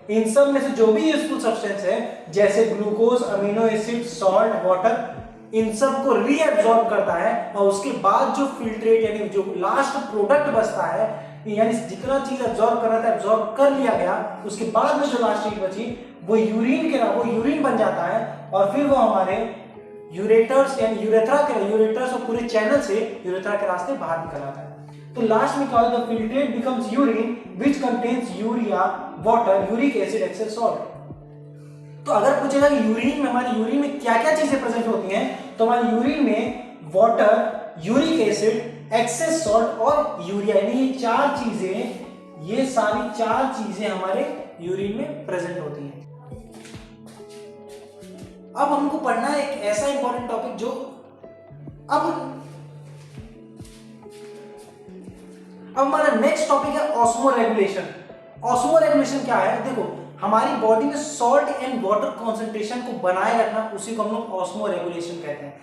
इन सब में से जो भी यूजफुल सब्सटेंस है जैसे glucose, amino acid, salt, water, इन सब को रीअब्सॉर्ब करता है, और उसके बाद जो फिल्ट्रेट यानी जो लास्ट प्रोडक्ट बचता है, यानी जितना चीज एब्जॉर्ब करना था एब्जॉर्ब कर लिया गया, उसके बाद में जो लास्ट चीज बची वो यूरिन बन जाता है, और फिर वो हमारे यूरेटर्स यानी यूरेथ्रा के, यूरेटर्स और पूरे चैनल से यूरेथ्रा के रास्ते बाहर निकल आता है। तो लास्ट में क्या होता है, filtrate becomes urine which contains urea, water, uric acid, excess salt. तो अगर पूछेगा कि यूरिन में, हमारी यूरिन में क्या क्या चीजें प्रेजेंट होती हैं, तो हमारी यूरिन में water, uric acid, excess salt और यूरिया, यानी ये 4 चीजें, ये सारी 4 चीजें हमारे यूरिन में प्रेजेंट होती हैं। अब हमको पढ़ना है एक ऐसा इंपॉर्टेंट टॉपिक जो अब हमारा नेक्स्ट टॉपिक है ऑस्मोरेगुलेशन। ऑस्मोरेगुलेशन क्या है, देखो हमारी बॉडी में सॉल्ट एंड वाटर कॉन्सेंट्रेशन को बनाए रखना, उसी को हम लोग ऑस्मोरेगुलेशन कहते हैं।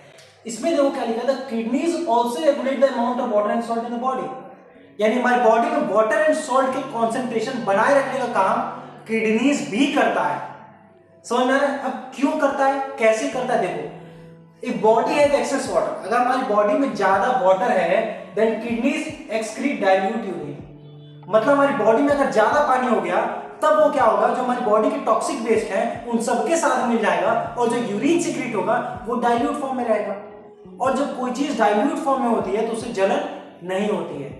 इसमें देखो क्या लिखा था, kidneys also regulate the amount of water and salt in the body, यानी हमारी बॉडी में वाटर एंड सॉल्ट के कॉन्सेंट्रेशन बनाए रखने का काम किडनीज भी करता है। समझ में आ रहा है? अब क्यों करता है, कैसे करता है, देखो if body has excess water, अगर हमारी बॉडी में ज्यादा वाटर है then kidneys excrete dilute urine, मतलब हमारी बॉडी में अगर ज्यादा पानी हो गया तब वो क्या होगा, जो हमारी बॉडी के टॉक्सिक वेस्ट है उन सबके साथ मिल जाएगा, और जो यूरिन सीक्रेट होगा वो डाइल्यूट फॉर्म में रहेगा, और जब कोई चीज डाइल्यूट फॉर्म में होती है तो उससे जलन नहीं होती है।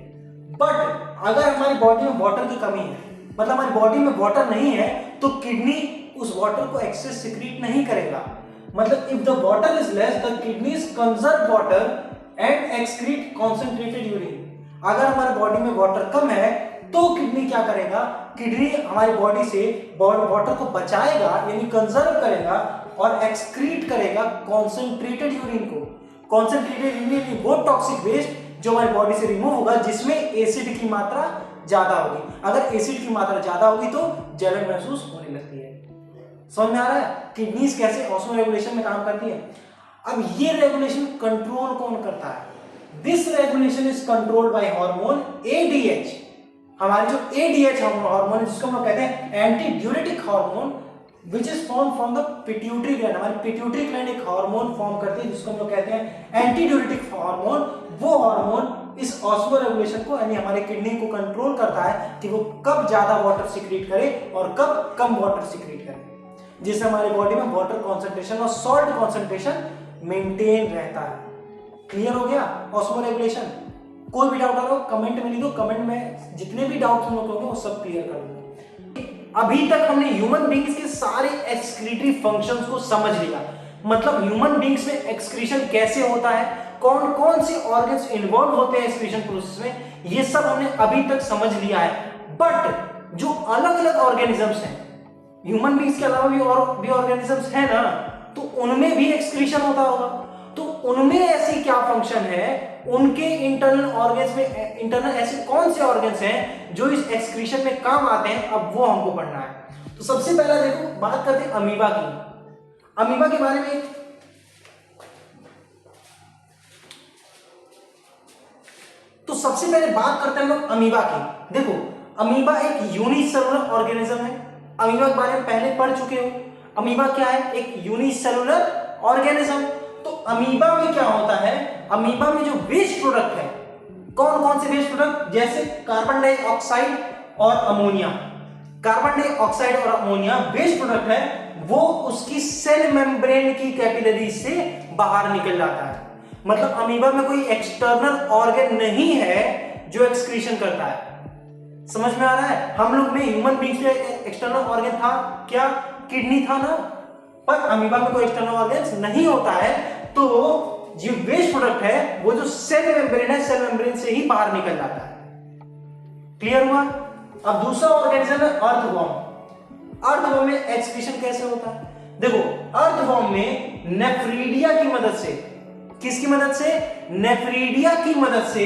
बट अगर हमारी बॉडी में वाटर की कमी है, मतलब हमारी बॉडी में वाटर नहीं है, तो किडनी उस वाटर को एक्सेस सीक्रेट नहीं करेगा, मतलब if the water is less the kidneys conserve water and excrete concentrated urine. अगर हमारी बॉडी में वाटर कम है तो किडनी क्या करेगा, किडनी हमारी बॉडी से वाटर को बचाएगा यानी कंजर्व करेगा और एक्सक्रीट करेगा कॉन्सेंट्रेटेड यूरिन को। कॉन्सेंट्रेटेड यूरिन वो टॉक्सिक वेस्ट जो हमारी बॉडी से रिमूव होगा जिसमें एसिड की मात्रा ज्यादा होगी। अगर एसिड की मात्रा ज्यादा होगी तो जलन महसूस होने लगती है। समझ में आ रहा है किडनीज कैसे ऑस्मोरेगुलेशन में काम करती है। अब ये रेगुलेशन कंट्रोल कौन करता है, this regulation is controlled by hormone ADH. हमारे जो एडीएच हार्मोन है जिसको हम लोग कहते हैं anti diuretic hormone which is form from the pituitary gland. हमारी पिट्यूटरी ग्लैंड एक हार्मोन फॉर्म करती है जिसको हम लोग कहते हैं एंटी ड्यूरेटिक हार्मोन। वो हार्मोन इस ऑस्मोरेगुलेशन को यानी हमारे किडनी को कंट्रोल करता है कि वो कब ज्यादा वाटर सीक्रेट करे और कब कम वाटर सीक्रेट करे, जिससे हमारी बॉडी में वाटर कॉन्सेंट्रेशन और सॉल्ट कॉन्सेंट्रेशन मेंटेन रहता है। क्लियर हो गया ऑस्मोरेगुलेशन। कोई भी डाउट आ रहा हो कमेंट में लिखो, कमेंट में जितने भी डाउट हम लोग होंगे वो सब क्लियर कर दूंगा। अभी तक हमने ह्यूमन बींग्स के सारे एक्सक्रीटरी फंक्शंस को समझ लिया, मतलब ह्यूमन बींग्स में एक्सक्रीशन कैसे होता है, कौन कौन से ऑर्गन्स इन्वॉल्व होते हैं एक्सक्रीशन प्रोसेस में, ये सब हमने अभी तक समझ लिया है। बट जो अलग अलग ऑर्गेनिजम्स हैं, ह्यूमन बींग्स के अलावा भी और भी ऑर्गेनिजम्स हैं ना, तो उनमें भी एक्सक्रीशन होता होगा। तो उनमें ऐसी क्या फंक्शन है, उनके इंटरनल ऑर्गन्स में इंटरनल ऐसे कौन से ऑर्गन्स हैं जो इस एक्सक्रीशन में काम आते हैं, अब वो हमको पढ़ना है। तो सबसे पहला देखो बात करते हैं अमीबा की। अमीबा के बारे में तो सबसे पहले बात करते हैं हम लोग अमीबा की। देखो अमीबा एक यूनिसेलुलर ऑर्गेनिज्म है। अमीबा के बारे में पहले पढ़ चुके हो। अमीबा क्या है, एक यूनिसेलुलर ऑर्गेनिज्म। तो अमीबा में क्या होता है, अमीबा में जो वेस्ट प्रोडक्ट है, कौन कौन से वेस्ट प्रोडक्ट, जैसे कार्बन डाइऑक्साइड और अमोनिया। कार्बन डाइऑक्साइड और अमोनिया वेस्ट प्रोडक्ट है, वो उसकी सेल मेम्ब्रेन की कैपिलरी से बाहर निकल जाता है। मतलब अमीबा में कोई एक्सटर्नल ऑर्गन नहीं है जो एक्सक्रीशन करता है। समझ में आ रहा है। हम लोग में ह्यूमन बींग्स में एक्सटर्नल ऑर्गन था क्या, किडनी था ना, पर अमीबा में कोई एक्सटर्नल ऑर्गन नहीं होता है। तो जो वेस्ट प्रोडक्ट है वो जो सेल मेम्ब्रेन है, सेल मेम्ब्रेन से ही बाहर निकल जाता है। क्लियर हुआ। अब दूसरा ऑर्गेनिज्म है अर्थवॉर्म। अर्थवॉर्म में एक्सक्रीशन कैसे होता है, देखो अर्थवॉर्म में नेफ्रीडिया की मदद से, किसकी मदद से, नेफ्रीडिया की मदद से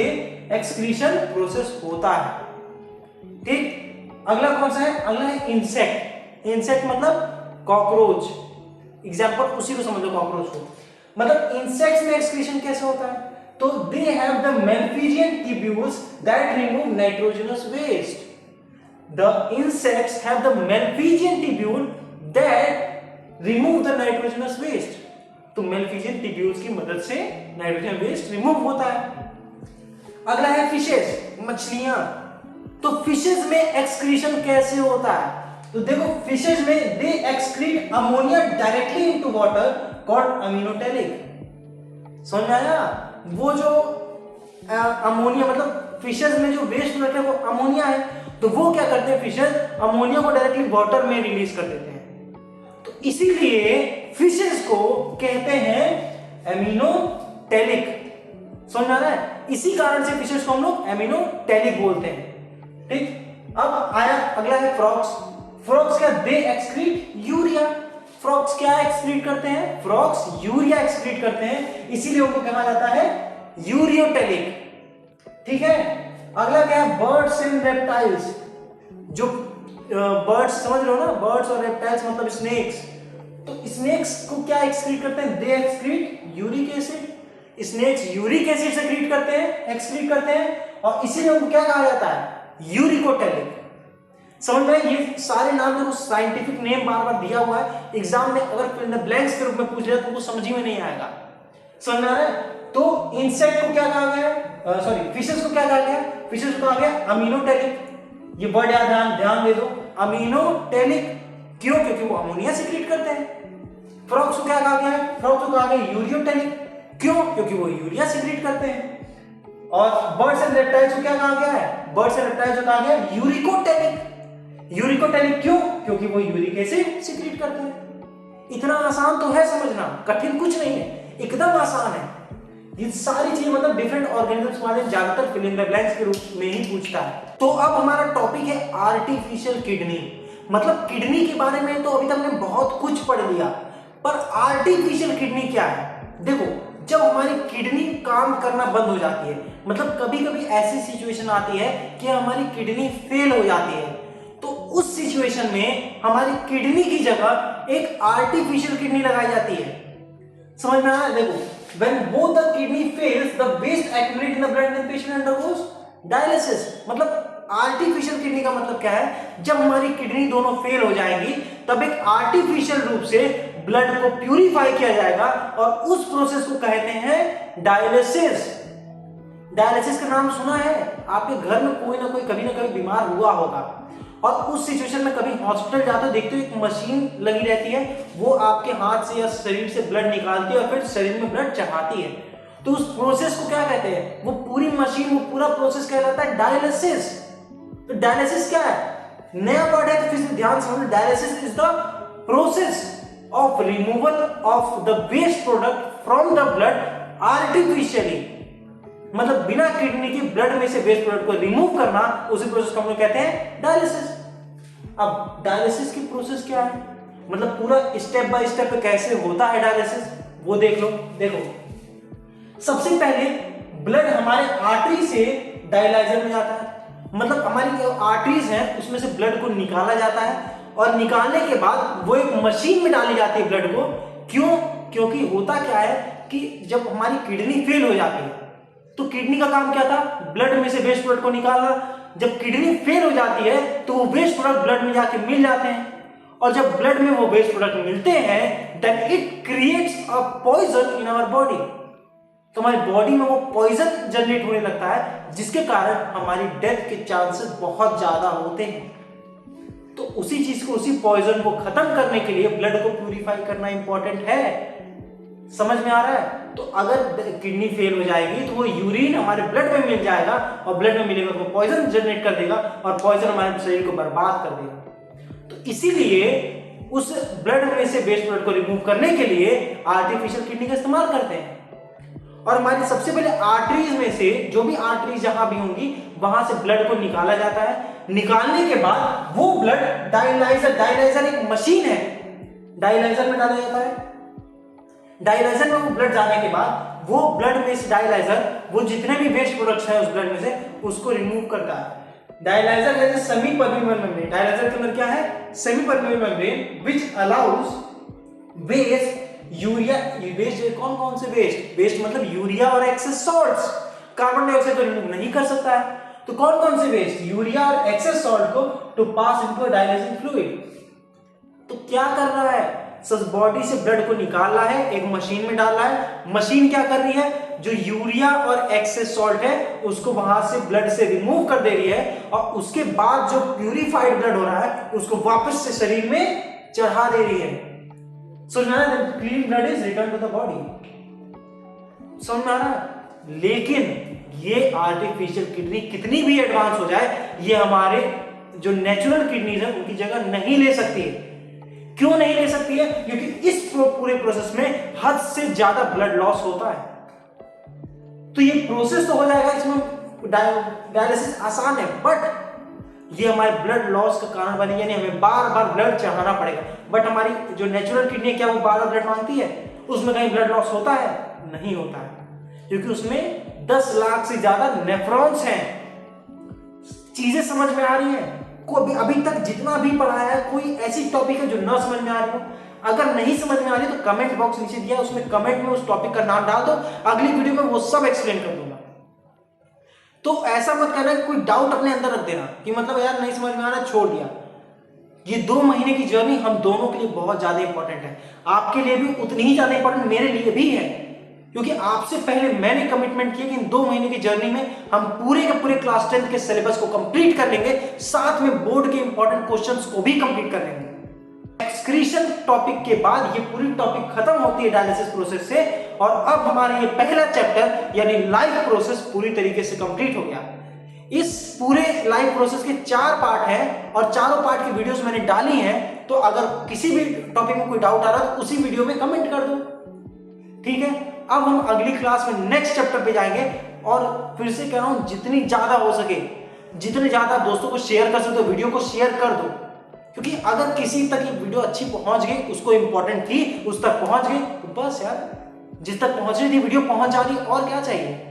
एक्सक्रीशन प्रोसेस होता है। ठीक, अगला कौन सा है, अगला है इंसेक्ट। इंसेक्ट मतलब कॉकरोच, एग्जांपल उसी को समझ लो, कॉकरोच को। मतलब इंसेक्ट्स में एक्सक्रीशन कैसे होता है, तो they have the Malpighian tubules that remove nitrogenous waste. The insects have the Malpighian tubule that remove the nitrogenous waste. तो मेल्फिजियन ट्यूब्यूल्स की मदद से नाइट्रोजन वेस्ट रिमूव होता है। अगला है फिशेस, मछलियां। तो फिशेस में एक्सक्रीशन कैसे होता है, तो देखो फिशेस में they excrete ammonia directly into water called ammonotelic. समझ में आया। वो जो अमोनिया, मतलब फिशेस में जो वेस्ट प्रोडक्ट है वो अमोनिया है, तो वो क्या करते हैं, फिशेस अमोनिया को डायरेक्टली वाटर में रिलीज कर देते हैं। तो इसीलिए फिशेस को कहते हैं एमिनोटेलिक। समझ आ रहा है। इसी कारण से फिशेस को हम लोग एमिनोटेलिक बोलते हैं। ठीक, अब आया अगला है फ्रॉग्स। फ्रॉग्स क्या, दे एक्सक्रीट यूरिया। फ्रॉग्स क्या एक्सक्रीट करते हैं, फ्रॉग्स यूरिया एक्सक्रीट करते हैं, इसीलिए उनको कहा जाता है यूरियोटेलिक। ठीक है। अगला क्या है, बर्ड्स एंड रेप्टाइल्स। जो बर्ड्स समझ रहे हो ना, बर्ड्स और रेप्टाइल्स मतलब स्नेक्स। तो स्नेक्स को क्या एक्सक्रीट करते हैं, they excrete uric acid. Snakes uric acid secrete करते हैं, एक्सक्रीट करते हैं, और इसीलिए उनको क्या कहा जाता है, यूरिकोटेलिक। समझ में, ये सारे नाम देखो साइंटिफिक नेम बार बार दिया हुआ है, एग्जाम में अगर फिल इन द ब्लैंक्स के रूप में पूछ रहे तो उनको समझ में नहीं आएगा। समझ में आ रहा है। तो इंसेक्ट को क्या कहा गया, सॉरी फिशेस को क्या कहा गया, फिशेस को कहा गया अमीनोटेलिक। ये वर्ड याद, ध्यान दे दो, अमीनोटेलिक। क्यों, क्योंकि वो अमोनिया सीक्रेट करते हैं। फ्रॉग्स को क्या कहा गया है, फ्रॉग्स को कहा गया यूरियोटेलिक। क्यों, क्योंकि वो यूरिया सीक्रेट करते हैं। और बर्ड्स एंड रेप्टाइल्स को क्या कहा गया है, बर्ड्स एंड रेप्टाइल्स को कहा गया यूरिकोटेलिक। यूरिकोटेलिक क्यों, क्योंकि वो यूरिक एसिड सीक्रेट करते हैं। इतना आसान तो है समझना, कठिन कुछ नहीं है, एकदम आसान है। ये सारी चीजें मतलब डिफरेंट ऑर्गेनिजम्स वाले ज्यादातर फिल इन द ब्लैंक्स के रूप में ही पूछता है। तो अब हमारा टॉपिक है आर्टिफिशियल किडनी। मतलब किडनी के बारे में तो अभी तक हमने बहुत कुछ पढ़ लिया, पर आर्टिफिशियल किडनी क्या है। देखो जब हमारी किडनी काम करना बंद हो जाती है, मतलब कभी कभी ऐसी सिचुएशन आती है कि हमारी किडनी फेल हो जाती है, तो उस सिचुएशन में हमारी किडनी की जगह एक आर्टिफिशियल किडनी लगाई जाती है। समझ में आया। देखो when both the kidney fails the waste accumulate in the blood and the patient undergoes dialysis। मतलब आर्टिफिशियल किडनी का मतलब क्या है, जब हमारी किडनी दोनों फेल हो जाएंगी तब एक आर्टिफिशियल रूप से ब्लड को प्यूरिफाई किया जाएगा, और उस प्रोसेस को कहते हैं डायलिसिस। डायलिसिस का नाम सुना है, आपके घर में कोई ना कोई कभी ना कभी बीमार हुआ होगा, और उस सिचुएशन में कभी हॉस्पिटल जाते हो, देखते हो एक मशीन लगी रहती है, वो आपके हाथ से या शरीर से ब्लड निकालती है और फिर शरीर में ब्लड चढ़ाती है। तो उस प्रोसेस को क्या कहते हैं, वो पूरी मशीन, वो पूरा प्रोसेस कहलाता है डायलिसिस। तो डायलिसिस क्या है, नया वर्ड है तो फिर से ध्यान समझ, dialysis is the process of removal of the waste product from the blood artificially, मतलब बिना किडनी के ब्लड में से वेस्ट प्रोडक्ट को रिमूव करना, उसी प्रोसेस को हम लोग कहते हैं डायलिसिस। अब डायलिसिस की प्रोसेस क्या है, मतलब पूरा स्टेप बाय स्टेप कैसे होता है डायलिसिस, वो देख लो। देखो, सबसे पहले ब्लड हमारे आर्टरी से डायलाइजर में जाता है, मतलब हमारी जो आर्टरीज हैं उसमें से ब्लड को निकाला जाता है, और निकालने के बाद वो एक मशीन में डाली जाती है ब्लड को। क्यों? क्योंकि होता क्या है कि जब हमारी किडनी फेल हो जाती है तो किडनी का काम क्या था, ब्लड में से वेस्ट प्रोडक्ट को निकालना। जब किडनी फेल हो जाती है तो वो वेस्ट प्रोडक्ट ब्लड में जाके मिल जाते हैं, और जब ब्लड में वो वेस्ट प्रोडक्ट मिलते हैं then it creates a poison in our body. तो हमारी बॉडी में वो पॉइजन जनरेट होने लगता है, जिसके कारण हमारी डेथ के चांसेस बहुत ज्यादा होते हैं। तो उसी चीज को, उसी पॉइजन को खत्म करने के लिए ब्लड को प्यूरिफाई करना इंपॉर्टेंट है। समझ में आ रहा है? तो अगर किडनी फेल हो जाएगी तो वो यूरिन हमारे ब्लड में मिल जाएगा, और ब्लड में मिलेगा वो पॉइजन जनरेट कर देगा, और पॉइजन हमारे शरीर को बर्बाद कर देगा। तो इसीलिए उस ब्लड में से वेस्ट प्रोडक्ट को रिमूव करने के लिए आर्टिफिशियल किडनी का इस्तेमाल करते हैं। और हमारी सबसे पहले आर्टरीज में से, जो भी आर्टरीज जहां भी होंगी वहां से ब्लड को निकाला जाता है। निकालने के बाद वो ब्लड डायलाइजर एक मशीन है, डायलाइजर में डाला जाता है। डायलाइजर में वो ब्लड जाने के बाद वो ब्लड में से डायलाइजर वो जितने भी वेस्ट प्रोडक्ट्स हैं उस ब्लड में से उसको रिमूव करता है। डायलाइजर है सेमी परमेबल मेम्ब्रेन। डायलाइजर के अंदर क्या है? Semi permeable membrane which allows waste urea, waste कौन कौन से वेस्ट मतलब यूरिया और एक्सेस सॉल्ट्स। कार्बन डाइऑक्साइड तो रिमूव नहीं कर सकता है, तो कौन कौन से वेस्ट, यूरिया और एक्सेस सॉल्ट को to pass into dialysing fluid. तो क्या कर रहा है? बॉडी से ब्लड को निकाल रहा है, एक मशीन में डाल रहा है। मशीन क्या कर रही है? जो यूरिया और एक्सेस सॉल्ट है उसको वहां से ब्लड से रिमूव कर दे रही है, और उसके बाद जो प्यूरिफाइड ब्लड हो रहा है उसको वापस से शरीर में चढ़ा दे रही है। समझ में आ रहा है? Clean blood is return to the body. समझ में आ रहा है? लेकिन ये आर्टिफिशियल किडनी कितनी भी एडवांस हो जाए, ये हमारे जो नेचुरल किडनीज है उनकी जगह नहीं ले सकती है। क्यों नहीं ले सकती है? क्योंकि इस पूरे प्रोसेस में हद से ज्यादा ब्लड लॉस होता है। तो ये प्रोसेस तो हो जाएगा, इसमें डायलिसिस आसान है, बट ये हमारे ब्लड लॉस का कारण बनेगा, यानी हमें बार बार ब्लड चढ़ाना पड़ेगा। बट हमारी जो नेचुरल किडनी है क्या वो बार बार ब्लड मांगती है? उसमें कहीं ब्लड लॉस होता है? नहीं होता है, क्योंकि उसमें 10 लाख से ज्यादा नेफ्रॉन्स हैं। चीजें समझ में आ रही हैं? को अभी तक जितना भी पढ़ाया है, कोई ऐसी टॉपिक है जो ना समझ में आ रही हो? अगर नहीं समझ में आ रही तो कमेंट बॉक्स नीचे दिया, उसमें कमेंट में उस टॉपिक का नाम डाल दो, अगली वीडियो में वो सब एक्सप्लेन कर दूंगा। तो ऐसा मत करना कि कोई डाउट अपने अंदर रख देना कि मतलब यार नहीं समझ में आ रहा, छोड़ दिया। ये 2 महीने की जर्नी हम दोनों के लिए बहुत ज्यादा इंपॉर्टेंट है, आपके लिए भी उतनी ही ज्यादा इंपॉर्टेंट मेरे लिए भी है, क्योंकि आपसे पहले मैंने कमिटमेंट किया कि इन 2 महीने की जर्नी में हम पूरे के पूरे क्लास 10 के सिलेबस को कंप्लीट कर लेंगे, साथ में बोर्ड के इंपॉर्टेंट क्वेश्चंस को भी कंप्लीट कर लेंगे। एक्सक्रीशन टॉपिक के बाद ये पूरी टॉपिक खत्म होती है डायलिसिस प्रोसेस से, और अब हमारा ये पहला चैप्टर यानी लाइफ प्रोसेस पूरी तरीके से कंप्लीट हो गया। इस पूरे लाइफ प्रोसेस के 4 पार्ट हैं, और चारों पार्ट की वीडियोस मैंने डाली हैं, तो अगर किसी भी टॉपिक में कोई डाउट आ रहा है तो उसी वीडियो में कमेंट कर दो, ठीक है। अब हम अगली क्लास में नेक्स्ट चैप्टर पे जाएंगे, और फिर से कह रहा हूं जितनी ज्यादा हो सके, जितने ज्यादा दोस्तों को शेयर कर सकते हो वीडियो को शेयर कर दो, क्योंकि अगर किसी तक ये वीडियो अच्छी पहुंच गई, उसको इंपॉर्टेंट थी, उस तक पहुंच गई, तो बस यार जिस तक पहुंचनी थी वीडियो पहुंच जा रही, और क्या चाहिए।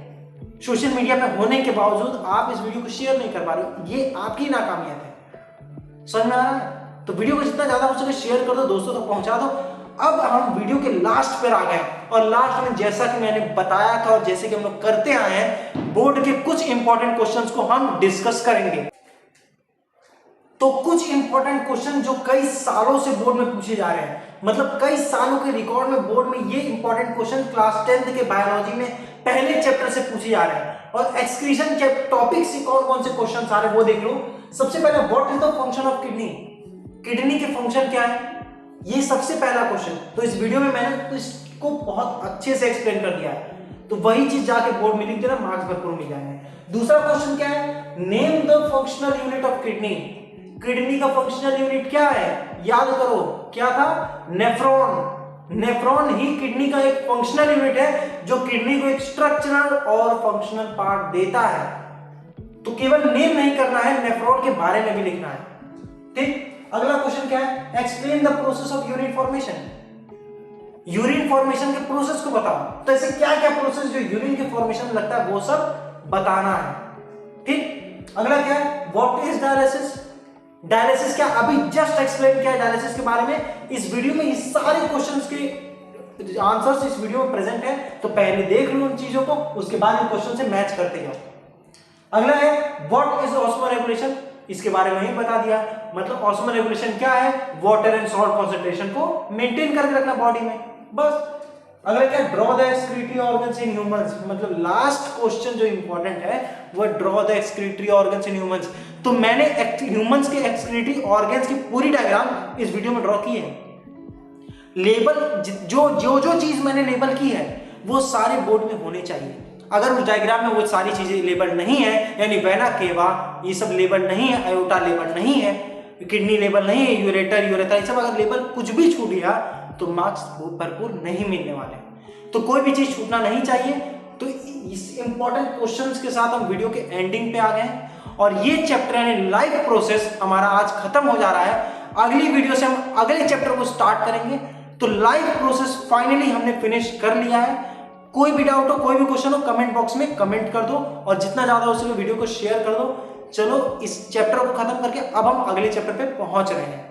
सोशल मीडिया पे होने के बावजूद आप इस वीडियो को शेयर नहीं कर पा रहे हो, ये आपकी नाकामियत है। समझ में आ रहा है? तो वीडियो को जितना ज्यादा हो सके शेयर कर दो, दोस्तों तक पहुंचा दो। अब हम वीडियो के लास्ट पर आ गए, और लास्ट में जैसा कि मैंने बताया था और जैसे कि हम लोग करते आए हैं, बोर्ड के कुछ इंपॉर्टेंट क्वेश्चंस को हम डिस्कस करेंगे। तो कुछ इंपॉर्टेंट क्वेश्चन जो कई सालों से बोर्ड में पूछे जा रहे हैं, मतलब कई सालों के रिकॉर्ड में बोर्ड में ये इंपॉर्टेंट क्वेश्चन क्लास 10th के बायोलॉजी में पहले चैप्टर से पूछे जा रहे हैं। और एक्सक्रीशन टॉपिक से कौन कौन से क्वेश्चन आ रहे हैं वो देख लो। सबसे पहले what is the function of kidney, kidney के फंक्शन क्या है, ये सबसे पहला क्वेश्चन। तो इस वीडियो में मैंने इसको बहुत अच्छे से एक्सप्लेन कर दिया है, तो वही चीज जाके बोर्ड में लिख देना, मार्क्स भरपूर मिल जाएंगे। दूसरा क्वेश्चन क्या है, name the functional unit of kidney, kidney का फंक्शनल यूनिट क्या है, याद करो क्या था, नेफ्रॉन। नेफ्रॉन ही किडनी का एक फंक्शनल यूनिट है जो किडनी को एक स्ट्रक्चरल और फंक्शनल पार्ट देता है। तो केवल नेम नहीं करना है, नेफ्रॉन के बारे में भी लिखना है। ठीक, अगला क्वेश्चन क्या है, explain the process of urine formation. Urine formation के प्रोसेस को बताओ। तो ऐसे क्या क्या प्रोसेस जो यूरिन के फॉर्मेशन में लगता है वो सब बताना है। ठीक, अगला क्या है, व्हाट इज डायलिसिस। डायलिसिस क्या, अभी जस्ट एक्सप्लेन किया है डायलिसिस के बारे में। इस वीडियो में इस सारे क्वेश्चंस के आंसर्स इस वीडियो में प्रेजेंट है, तो पहले देख लो उन चीजों को, उसके बाद इन क्वेश्चन से मैच करते जाओ। अगला है व्हाट इज ऑस्मो रेगुलेशन, इसके बारे में ही बता दिया। मतलब ऑस्मो रेगुलेशन क्या है, वाटर एंड सॉल्ट कॉन्सेंट्रेशन को मेंटेन करके रखना बॉडी में, बस। अगला क्या, draw the excretory organs in humans. मतलब लास्ट क्वेश्चन जो इंपॉर्टेंट है वो draw the excretory organs in humans. तो मैंने ह्यूमंस के एक्सक्रीटरी ऑर्गन्स की पूरी डायग्राम इस वीडियो में ड्रॉ की है। लेबल जो चीज मैंने लेबल की है वो सारे बोर्ड में होने चाहिए। अगर उस डायग्राम में वो सारी चीजें लेबल नहीं है, यानी वेना केवा ये सब लेबल नहीं है, आयोटा लेबल नहीं है, किडनी लेबल नहीं है, यूरेटर यूरेथा ये सब अगर लेबल कुछ भी छूट गया तो मार्क्स भरपूर नहीं मिलने वाले। तो कोई भी चीज छूटना नहीं चाहिए। तो इस इंपॉर्टेंट क्वेश्चंस के साथ हम वीडियो के एंडिंग पे आ गए हैं और ये चैप्टर यानी लाइफ प्रोसेस हमारा आज खत्म हो जा रहा है। अगली वीडियो से हम अगले चैप्टर को स्टार्ट करेंगे। तो लाइफ प्रोसेस फाइनली हमने फिनिश कर लिया है। कोई भी डाउट हो, कोई भी क्वेश्चन हो, कमेंट बॉक्स में कमेंट कर दो और जितना ज्यादा हो सके वीडियो को शेयर कर दो। चलो इस चैप्टर को खत्म करके अब हम अगले चैप्टर पे पहुंच रहे हैं।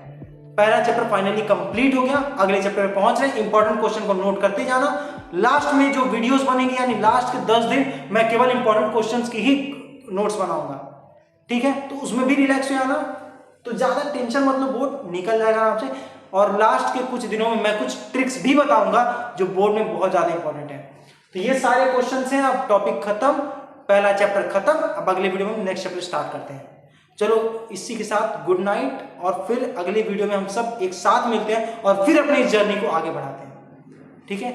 पहला चैप्टर फाइनली कंप्लीट हो गया, अगले चैप्टर पे पहुंच रहे हैं। इंपॉर्टेंट क्वेश्चन को नोट करते जाना। लास्ट में जो वीडियोस बनेंगी यानी लास्ट के 10 दिन मैं केवल इंपॉर्टेंट क्वेश्चंस की ही नोट्स बनाऊंगा, ठीक है। तो उसमें भी रिलैक्स हो जाना, तो ज्यादा टेंशन मतलब बोर्ड निकल जाएगा आपसे। और लास्ट के कुछ दिनों में मैं कुछ ट्रिक्स भी बताऊंगा जो बोर्ड में बहुत ज्यादा इंपॉर्टेंट है। तो ये सारे क्वेश्चंस हैं। अब टॉपिक खत्म, पहला चैप्टर खत्म। अब अगले वीडियो में नेक्स्ट चैप्टर स्टार्ट करते हैं। चलो इसी के साथ गुड नाइट, और फिर अगले वीडियो में हम सब एक साथ मिलते हैं और फिर अपनी इस जर्नी को आगे बढ़ाते हैं, ठीक है।